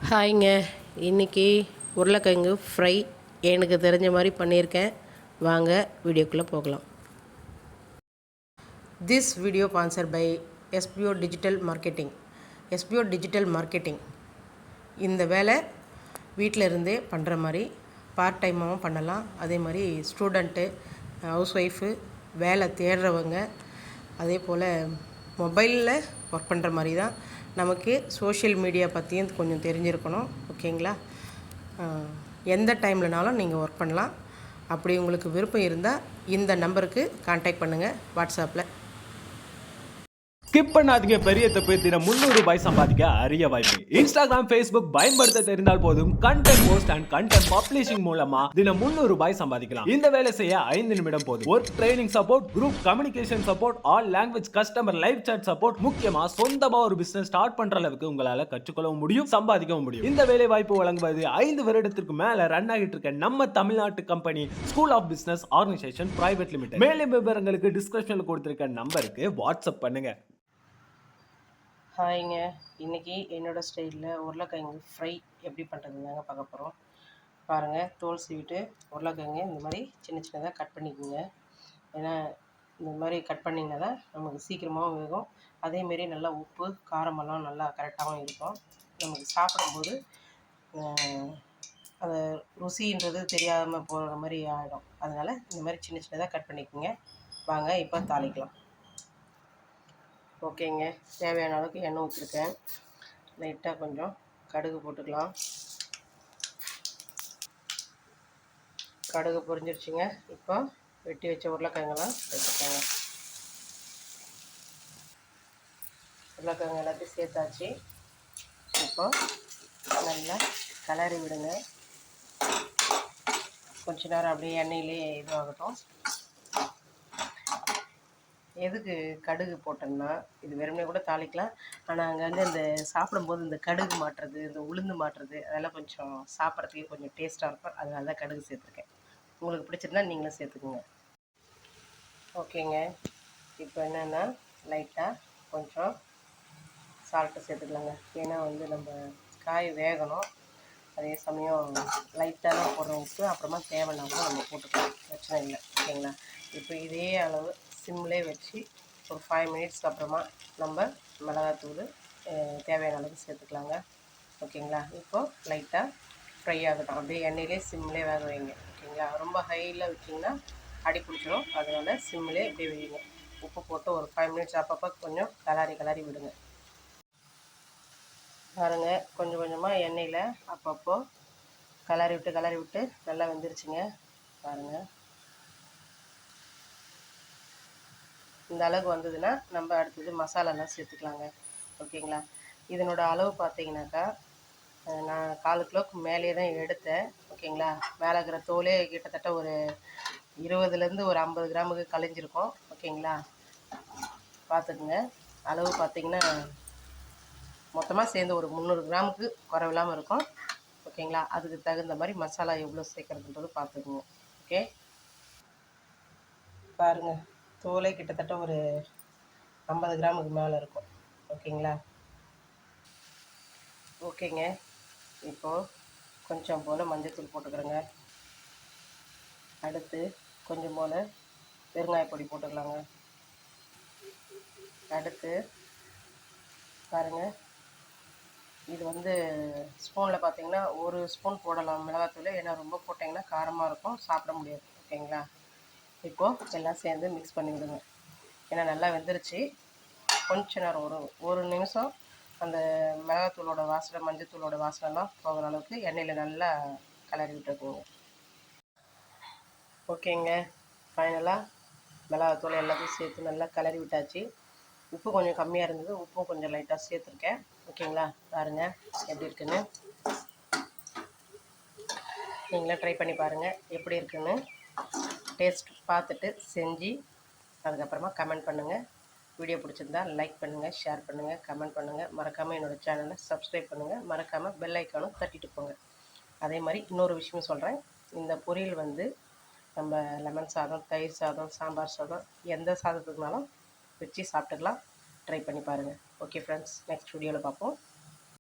ஹாய்ங்க. இன்றைக்கி உருளைக்கிழங்கு ஃப்ரை எனக்கு தெரிஞ்ச மாதிரி பண்ணியிருக்கேன். வாங்க வீடியோக்குள்ளே போகலாம். This video sponsor by SPO digital marketing. SPO digital marketing இந்த வேலை வீட்டில் இருந்தே பண்ணுற மாதிரி பார்ட் டைமாகவும் பண்ணலாம். அதே மாதிரி ஸ்டூடெண்ட்டு, ஹவுஸ் ஒய்ஃபு, வேலை தேடுறவங்க, அதே போல் மொபைலில் ஒர்க் பண்ணுற மாதிரி தான். நமக்கு சோஷியல் மீடியா பற்றியும் கொஞ்சம் தெரிஞ்சிருக்கணும். ஓகேங்களா? எந்த டைம்லனாலும் நீங்கள் ஒர்க் பண்ணலாம். அப்படி உங்களுக்கு விருப்பம் இருந்தால் இந்த நம்பருக்கு கான்டாக்ட் பண்ணுங்கள் வாட்ஸ்அப்பில். ஸ்கிப் பண்ணாதீங்க. பெரிய தப்பு. தினம் ₹300 சம்பாதிக்க அரிய வாய்ப்பு. இன்ஸ்டாகிராம், ஃபேஸ்புக் பயன்படுத்த தெரிந்தால் போதும். Content post and content publishing மூலமா தினம் ₹300 சம்பாதிக்கலாம். இந்த வேலை செய்ய 5 நிமிடம் போதும். Work training support, group communication support, all language customer live chat support, முக்கியமா சொந்தமா ஒரு பிசினஸ் ஸ்டார்ட் பண்ற அளவுக்கு உங்களால கற்றுக்கொள்ளவும் முடியும், சம்பாதிக்கவும் முடியும். இந்த வேலை வாய்ப்பு வழங்குவது 5 வருடத்திற்கு மேல ரன் ஆகிட்டு இருக்க நம்ம தமிழ்நாட்டு company school of business organisation private limited. மேலும் விவரங்களுக்கு டிஸ்கிரிப்ஷன்ல கொடுத்திருக்க நம்பருக்கு வாட்ஸ்அப் பண்ணுங்க. ஹாய்ங்க. இன்றைக்கி என்னோடய ஸ்டைலில் உருளைக்கிழங்கு ஃப்ரை எப்படி பண்ணுறதுதாங்க பார்க்க போகிறோம். பாருங்கள், தோல் சீவிட்டு உருளைக்கிழங்கு இந்த மாதிரி சின்ன சின்னதாக கட் பண்ணிக்கோங்க. ஏன்னா இந்த மாதிரி கட் பண்ணிங்கன்னா தான் நமக்கு சீக்கிரமாகவும் வேகும். அதேமாரி நல்லா உப்பு காரமெல்லாம் நல்லா கரெக்டாகவும் இருக்கும். நமக்கு சாப்பிடும்போது அந்த ருசின்றது தெரியாமல் போகிற மாதிரி ஆகிடும். அதனால் இந்த மாதிரி சின்ன சின்னதாக கட் பண்ணிக்கோங்க. வாங்க இப்போ தாளிக்கலாம். ஓகேங்க, தேவையான அளவுக்கு எண்ணெய் ஊற்றிருக்கேன். லைட்டாக கொஞ்சம் கடுகு போட்டுக்கலாம். கடுகு பொரிஞ்சிருச்சுங்க. இப்போ வெட்டி வச்ச உருளைக்கிழங்கெல்லாம் எடுத்துக்கோங்க. உருளைக்கிழங்கு எல்லாத்தையும் சேர்த்தாச்சு. இப்போ நல்லா கிளறி விடுங்க. கொஞ்ச நேரம் அப்படியே எண்ணெயிலே இதுவாகட்டும். எதுக்கு கடுகு போட்டோம்னா, இது வெறுமனே கூட தாளிக்கலாம். ஆனால் அங்கே வந்து இந்த சாப்பிடும்போது இந்த கடுகு மாட்டுறது, இந்த உளுந்து மாட்டுறது, அதெல்லாம் கொஞ்சம் சாப்பிட்றதுக்கே கொஞ்சம் டேஸ்ட்டாக இருக்கும். அதனால தான் கடுகு சேர்த்துருக்கேன். உங்களுக்கு பிடிச்சிருந்தா நீங்களும் சேர்த்துக்குங்க. ஓகேங்க, இப்போ என்னென்னா லைட்டாக கொஞ்சம் சால்ட்டு சேர்த்துக்கலாங்க. ஏன்னா வந்து நம்ம காய் வேகணும். அதே சமயம் லைட்டாக தான் போடுறோம் உப்பு. அப்புறமா தேவைன்னா கூட நம்ம போட்டுக்கலாம், பிரச்சனை இல்லை. ஓகேங்களா? இப்போ இதே அளவு சிம்லேயே வச்சு ஒரு 5 மினிட்ஸ்க்கு அப்புறமா நம்ம மிளகாத்தூள் தேவையான அளவுக்கு சேர்த்துக்கலாங்க. ஓகேங்களா? இப்போது லைட்டாக ஃப்ரை ஆகட்டும். அப்படியே எண்ணெயிலே சிம்லேயே வேக வைங்க. ஓகேங்களா? ரொம்ப ஹையில் வச்சிங்கன்னா அடி பிடிச்சிடும். அதனால் சிம்லேயே இப்படியே வைங்க. உப்பு போட்டு ஒரு 5 மினிட்ஸ் அப்பப்போ கொஞ்சம் கிளறி விடுங்க. பாருங்கள், கொஞ்சம் கொஞ்சமாக எண்ணெயில் அப்பப்போ கிளறி விட்டு நல்லா வெந்துருச்சுங்க. பாருங்கள், இந்த அளவுக்கு வந்ததுன்னா நம்ம அடுத்தது மசாலாலாம் சேர்த்துக்கலாங்க. ஓகேங்களா? இதனோட அளவு பார்த்தீங்கன்னாக்கா, நான் 4 கிலோவுக்கு மேலே தான் எடுத்தேன். ஓகேங்களா? மேலே இருக்கிற தோலே கிட்டத்தட்ட ஒரு 20லேருந்து ஒரு 50 கிராமுக்கு கழிஞ்சிருக்கும். ஓகேங்களா? பார்த்துக்குங்க. அளவு பார்த்தீங்கன்னா மொத்தமாக சேர்ந்து ஒரு 300 கிராமுக்கு குறைவில்லாமல் இருக்கும். ஓகேங்களா? அதுக்கு தகுந்த மாதிரி மசாலா எவ்வளோ சேர்க்குறதுன்றது பார்த்துக்குங்க. ஓகே, பாருங்கள், தோலே கிட்டத்தட்ட ஒரு 50 கிராமுக்கு மேலே இருக்கும். ஓகேங்களா? ஓகேங்க, இப்போது கொஞ்சம் போல் மஞ்சள்தூள் போட்டுக்கிறேங்க. அடுத்து கொஞ்சம் போல் பெருங்காயப்பொடி போட்டுக்கலாங்க. அடுத்து பாருங்கள், இது வந்து ஸ்பூனில் பார்த்தீங்கன்னா 1 ஸ்பூன் போடலாம் மிளகாத்தூள். ஏன்னா ரொம்ப போட்டிங்கன்னா காரமாக இருக்கும், சாப்பிட முடியாது. ஓகேங்களா? இப்போது எல்லாம் சேர்ந்து மிக்ஸ் பண்ணி விடுங்க. ஏன்னா நல்லா வெந்துருச்சு. கொஞ்ச நேரம் ஒரு நிமிஷம் அந்த மிளகாத்தூளோட வாசனை, மஞ்சத்தூளோட வாசனைலாம் போகிற அளவுக்கு எண்ணெயில் நல்லா கிளறி விட்டுருக்குங்க. ஓகேங்க, ஃபைனலாக மிளகாத்தூள் எல்லாத்தையும் சேர்த்து நல்லா கிளறி விட்டாச்சு. உப்பு கொஞ்சம் கம்மியாக இருந்தது, உப்பும் கொஞ்சம் லைட்டாக சேர்த்துருக்கேன். ஓகேங்களா? பாருங்கள் எப்படி இருக்குன்னு. நீங்களே ட்ரை பண்ணி பாருங்கள் எப்படி இருக்குன்னு. டேஸ்ட் பார்த்துட்டு செஞ்சு அதுக்கப்புறமா கமெண்ட் பண்ணுங்கள். வீடியோ பிடிச்சிருந்தா லைக் பண்ணுங்கள், ஷேர் பண்ணுங்கள், கமெண்ட் பண்ணுங்கள். மறக்காமல் என்னோடய சேனலை சப்ஸ்கிரைப் பண்ணுங்கள். மறக்காமல் பெல் ஐக்கானும் தட்டிட்டு போங்க. அதே மாதிரி இன்னொரு விஷயம் சொல்கிறேன். இந்த பொரியல் வந்து நம்ம லெமன் சாதம், தயிர் சாதம், சாம்பார் சாதம், எந்த சாதத்துக்குனாலும் வச்சு சாப்பிட்டுக்கலாம். ட்ரை பண்ணி பாருங்கள். ஓகே ஃப்ரெண்ட்ஸ், நெக்ஸ்ட் வீடியோவில் பார்ப்போம்.